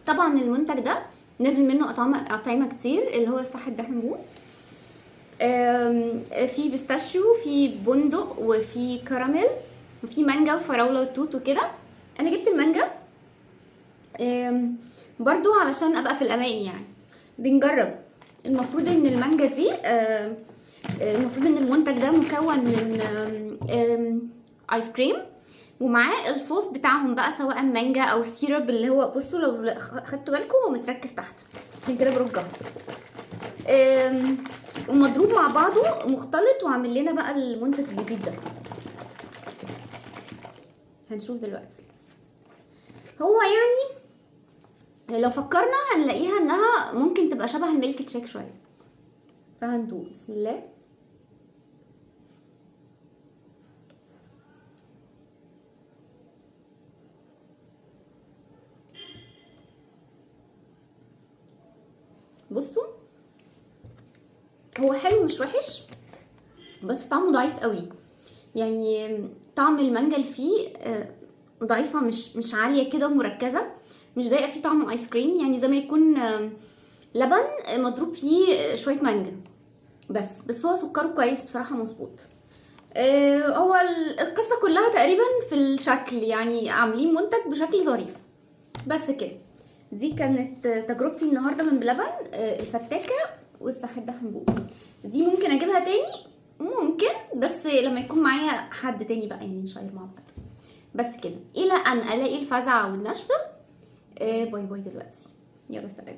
طبعا المنتج ده نازل منه اطعمه كتير، اللي هو صح الدحم بو. في بيستاشيو، في بندق، وفي كراميل، وفي مانجا وفراوله وتوت وكده. انا جبت المانجا برضو علشان ابقى في الامان يعني. بنجرب. المفروض ان المانجا دي المفروض ان المنتج ده مكون من ايس كريم، ومعاه الصوص بتاعهم بقى، سواء مانجا او سيرب، اللي هو بصوا لو خدتوا بالكم هو متركز تحت، عشان كده برجها. ومضروب مع بعضه مختلط، وعامل لنا بقى المنتج الجديد ده. هنشوف دلوقتي. هو يعني لو فكرنا هنلاقيها انها ممكن تبقى شبه الميلك تشيك شويه، فهندوق. بسم الله. بصوا، هو حلو مش وحش، بس طعمه ضعيف قوي. يعني طعم المانجا اللي فيه ضعيفه، مش عاليه كده ومركزه، مش زي فيه طعم ايس كريم، يعني زي ما يكون لبن مضروب فيه شويه مانجا بس هو سكره كويس بصراحه، مظبوط. هو القصه كلها تقريبا في الشكل، يعني عاملين منتج بشكل ظريف بس كده. دي كانت تجربتي النهارده من بلبن، الفتاكه والصح الدحم بو. دي ممكن اجيبها تاني، ممكن، بس لما يكون معايا حد تاني بقى، يعني نشير مع بعض. بس كده، الى ان الاقي الفزع والنشفه. باي باي دلوقتي، يلا سلام.